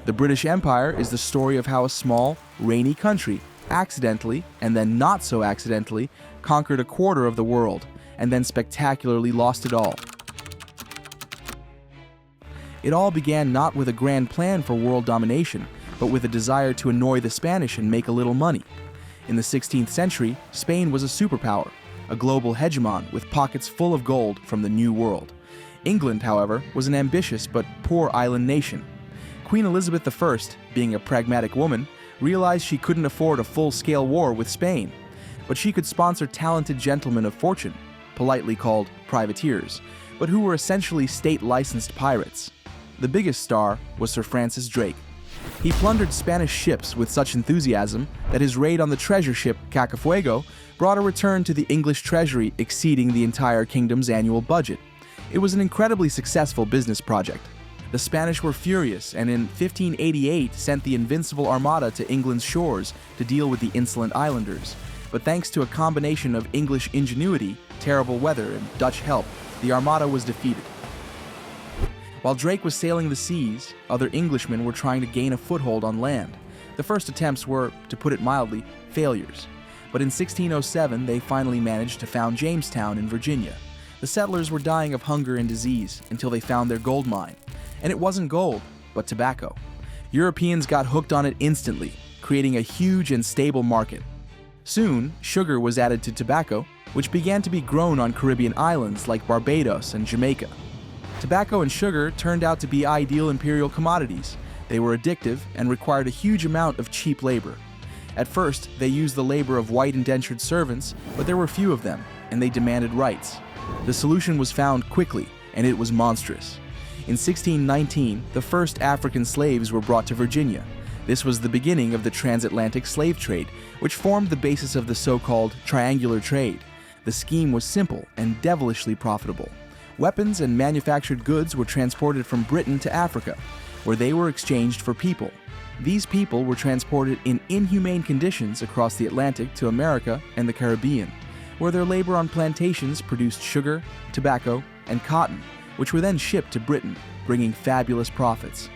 The British Empire is the story of how a small, rainy country accidentally, and then not so accidentally, conquered a quarter of the world, and then spectacularly lost it all. It all began not with a grand plan for world domination, but with a desire to annoy the Spanish and make a little money. In the 16th century, Spain was a superpower, a global hegemon with pockets full of gold from the New World. England, however, was an ambitious but poor island nation. Queen Elizabeth I, being a pragmatic woman, realized she couldn't afford a full-scale war with Spain, but she could sponsor talented gentlemen of fortune, politely called privateers, but who were essentially state-licensed pirates. The biggest star was Sir Francis Drake. He plundered Spanish ships with such enthusiasm that his raid on the treasure ship Cacafuego brought a return to the English treasury exceeding the entire kingdom's annual budget. It was an incredibly successful business project. The Spanish were furious and in 1588 sent the Invincible Armada to England's shores to deal with the insolent islanders. But thanks to a combination of English ingenuity, terrible weather, and Dutch help, the Armada was defeated. While Drake was sailing the seas, other Englishmen were trying to gain a foothold on land. The first attempts were, to put it mildly, failures. But in 1607 they finally managed to found Jamestown in Virginia. The settlers were dying of hunger and disease until they found their gold mine. And it wasn't gold, but tobacco. Europeans got hooked on it instantly, creating a huge and stable market. Soon, sugar was added to tobacco, which began to be grown on Caribbean islands like Barbados and Jamaica. Tobacco and sugar turned out to be ideal imperial commodities. They were addictive and required a huge amount of cheap labor. At first, they used the labor of white indentured servants, but there were few of them, and they demanded rights. The solution was found quickly, and it was monstrous. In 1619, the first African slaves were brought to Virginia. This was the beginning of the transatlantic slave trade, which formed the basis of the so-called triangular trade. The scheme was simple and devilishly profitable. Weapons and manufactured goods were transported from Britain to Africa, where they were exchanged for people. These people were transported in inhumane conditions across the Atlantic to America and the Caribbean, where their labor on plantations produced sugar, tobacco, and cotton, which were then shipped to Britain, bringing fabulous profits.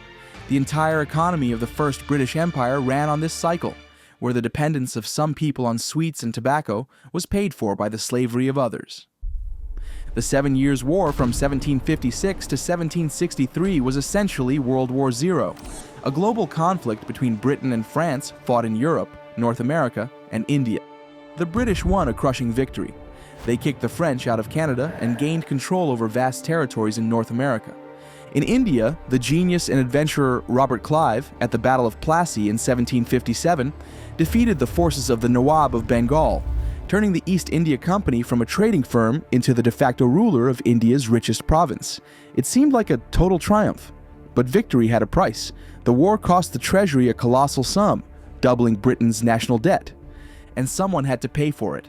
The entire economy of the First British Empire ran on this cycle, where the dependence of some people on sweets and tobacco was paid for by the slavery of others. The 7 Years' War from 1756 to 1763 was essentially World War I, a global conflict between Britain and France fought in Europe, North America, and India. The British won a crushing victory. They kicked the French out of Canada and gained control over vast territories in North America. In India, the genius and adventurer Robert Clive, at the Battle of Plassey in 1757, defeated the forces of the Nawab of Bengal, turning the East India Company from a trading firm into the de facto ruler of India's richest province. It seemed like a total triumph. But victory had a price. The war cost the treasury a colossal sum, doubling Britain's national debt. And someone had to pay for it.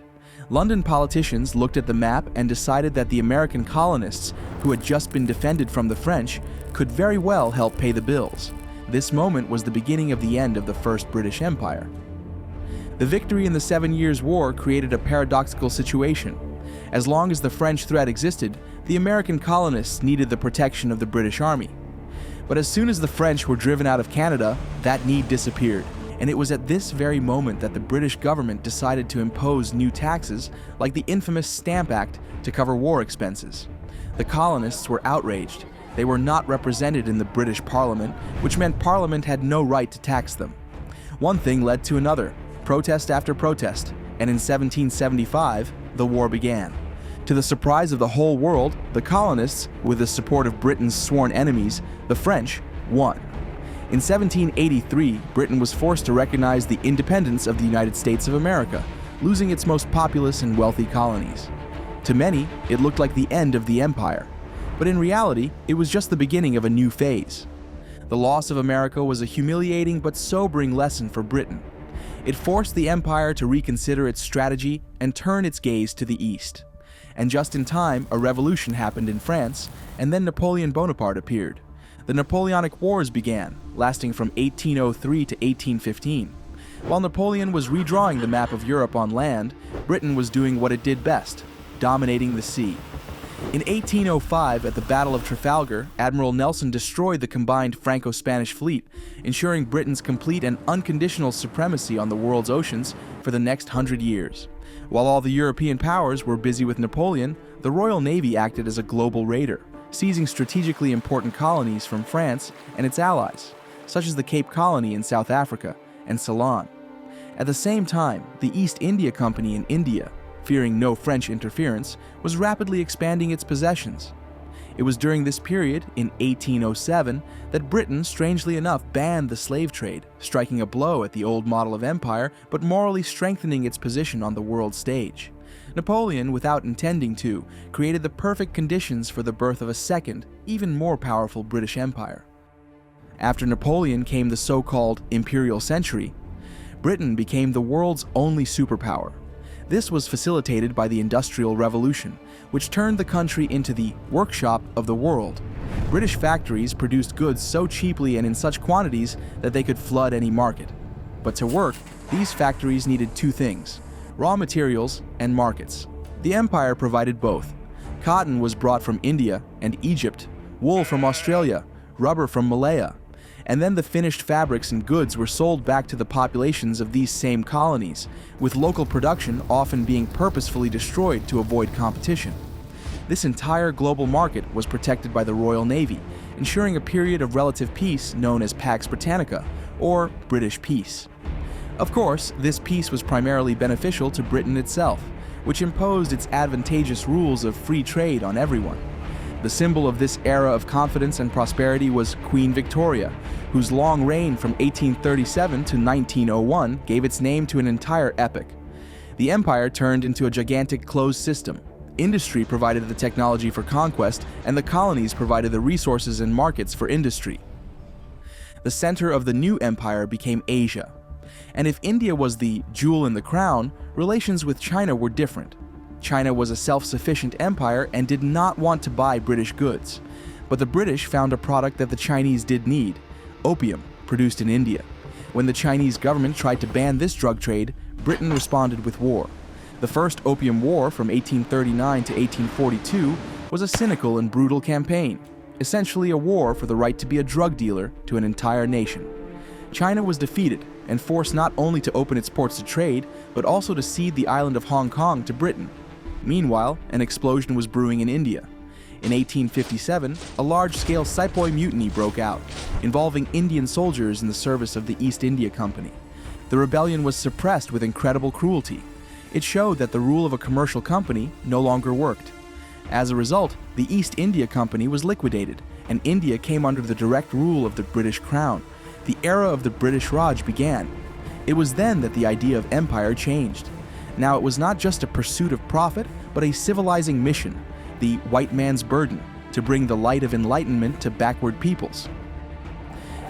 London politicians looked at the map and decided that the American colonists, who had just been defended from the French, could very well help pay the bills. This moment was the beginning of the end of the First British Empire. The victory in the 7 Years' War created a paradoxical situation. As long as the French threat existed, the American colonists needed the protection of the British Army. But as soon as the French were driven out of Canada, that need disappeared. And it was at this very moment that the British government decided to impose new taxes, like the infamous Stamp Act, to cover war expenses. The colonists were outraged. They were not represented in the British Parliament, which meant Parliament had no right to tax them. One thing led to another, protest after protest, and in 1775, the war began. To the surprise of the whole world, the colonists, with the support of Britain's sworn enemies, the French, won. In 1783, Britain was forced to recognize the independence of the United States of America, losing its most populous and wealthy colonies. To many, it looked like the end of the empire, but in reality, it was just the beginning of a new phase. The loss of America was a humiliating but sobering lesson for Britain. It forced the empire to reconsider its strategy and turn its gaze to the east. And just in time, a revolution happened in France, and then Napoleon Bonaparte appeared. The Napoleonic Wars began, lasting from 1803 to 1815. While Napoleon was redrawing the map of Europe on land, Britain was doing what it did best, dominating the sea. In 1805, at the Battle of Trafalgar, Admiral Nelson destroyed the combined Franco-Spanish fleet, ensuring Britain's complete and unconditional supremacy on the world's oceans for the next 100 years. While all the European powers were busy with Napoleon, the Royal Navy acted as a global raider, seizing strategically important colonies from France and its allies, such as the Cape Colony in South Africa and Ceylon. At the same time, the East India Company in India, fearing no French interference, was rapidly expanding its possessions. It was during this period, in 1807, that Britain, strangely enough, banned the slave trade, striking a blow at the old model of empire, but morally strengthening its position on the world stage. Napoleon, without intending to, created the perfect conditions for the birth of a second, even more powerful British Empire. After Napoleon came the so-called Imperial Century. Britain became the world's only superpower. This was facilitated by the Industrial Revolution, which turned the country into the workshop of the world. British factories produced goods so cheaply and in such quantities that they could flood any market. But to work, these factories needed two things: raw materials and markets. The empire provided both. Cotton was brought from India and Egypt, wool from Australia, rubber from Malaya, and then the finished fabrics and goods were sold back to the populations of these same colonies, with local production often being purposefully destroyed to avoid competition. This entire global market was protected by the Royal Navy, ensuring a period of relative peace known as Pax Britannica, or British peace. Of course, this peace was primarily beneficial to Britain itself, which imposed its advantageous rules of free trade on everyone. The symbol of this era of confidence and prosperity was Queen Victoria, whose long reign from 1837 to 1901 gave its name to an entire epoch. The empire turned into a gigantic closed system. Industry provided the technology for conquest, and the colonies provided the resources and markets for industry. The center of the new empire became Asia. And if India was the jewel in the crown, relations with China were different. China was a self-sufficient empire and did not want to buy British goods. But the British found a product that the Chinese did need: opium, produced in India. When the Chinese government tried to ban this drug trade, Britain responded with war. The first Opium War from 1839 to 1842 was a cynical and brutal campaign, essentially a war for the right to be a drug dealer to an entire nation. China was defeated and forced not only to open its ports to trade, but also to cede the island of Hong Kong to Britain. Meanwhile, an explosion was brewing in India. In 1857, a large-scale Sepoy mutiny broke out, involving Indian soldiers in the service of the East India Company. The rebellion was suppressed with incredible cruelty. It showed that the rule of a commercial company no longer worked. As a result, the East India Company was liquidated, and India came under the direct rule of the British Crown. The era of the British Raj began. It was then that the idea of empire changed. Now it was not just a pursuit of profit, but a civilizing mission, the white man's burden, to bring the light of enlightenment to backward peoples.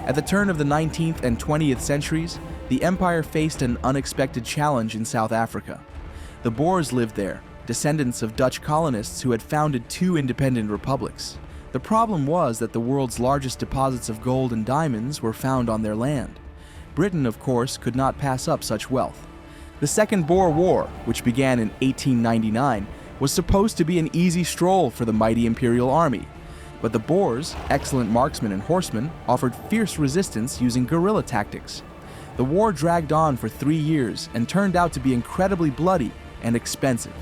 At the turn of the 19th and 20th centuries, the empire faced an unexpected challenge in South Africa. The Boers lived there, descendants of Dutch colonists who had founded two independent republics. The problem was that the world's largest deposits of gold and diamonds were found on their land. Britain, of course, could not pass up such wealth. The Second Boer War, which began in 1899, was supposed to be an easy stroll for the mighty imperial army. But the Boers, excellent marksmen and horsemen, offered fierce resistance using guerrilla tactics. The war dragged on for 3 years and turned out to be incredibly bloody and expensive.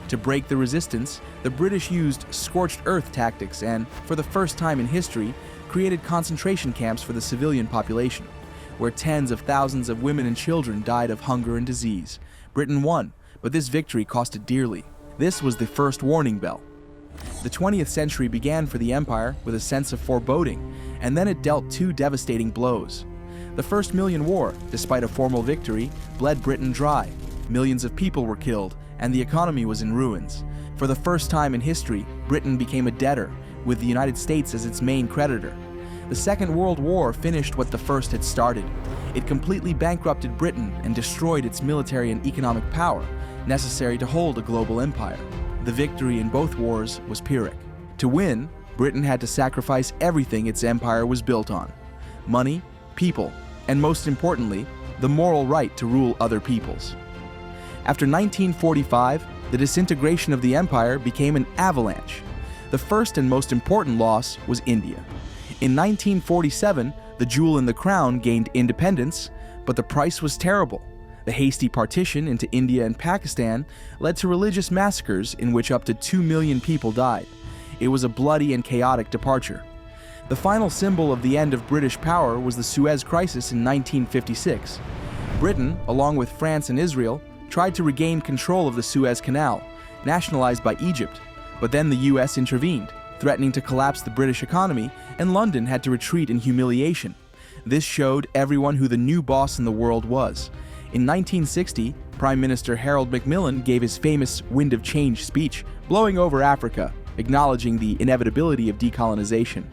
To break the resistance, the British used scorched earth tactics and, for the first time in history, created concentration camps for the civilian population, where tens of thousands of women and children died of hunger and disease. Britain won, but this victory cost it dearly. This was the first warning bell. The 20th century began for the empire with a sense of foreboding, and then it dealt two devastating blows. The First Million War, despite a formal victory, bled Britain dry. Millions of people were killed, and the economy was in ruins. For the first time in history, Britain became a debtor, with the United States as its main creditor. The Second World War finished what the First had started. It completely bankrupted Britain and destroyed its military and economic power, necessary to hold a global empire. The victory in both wars was Pyrrhic. To win, Britain had to sacrifice everything its empire was built on: money, people, and most importantly, the moral right to rule other peoples. After 1945, the disintegration of the empire became an avalanche. The first and most important loss was India. In 1947, the jewel in the crown gained independence, but the price was terrible. The hasty partition into India and Pakistan led to religious massacres in which up to 2 million people died. It was a bloody and chaotic departure. The final symbol of the end of British power was the Suez Crisis in 1956. Britain, along with France and Israel, tried to regain control of the Suez Canal, nationalized by Egypt, but then the US intervened, threatening to collapse the British economy, and London had to retreat in humiliation. This showed everyone who the new boss in the world was. In 1960, Prime Minister Harold Macmillan gave his famous Wind of Change speech, blowing over Africa, acknowledging the inevitability of decolonization.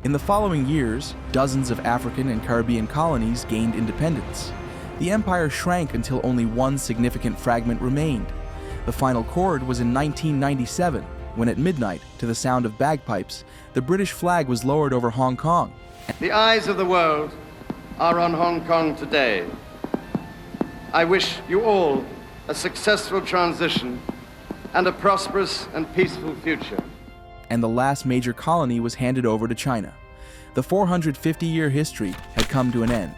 In the following years, dozens of African and Caribbean colonies gained independence. The empire shrank until only one significant fragment remained. The final chord was in 1997, when at midnight, to the sound of bagpipes, the British flag was lowered over Hong Kong. The eyes of the world are on Hong Kong today. I wish you all a successful transition and a prosperous and peaceful future. And the last major colony was handed over to China. The 450-year history had come to an end.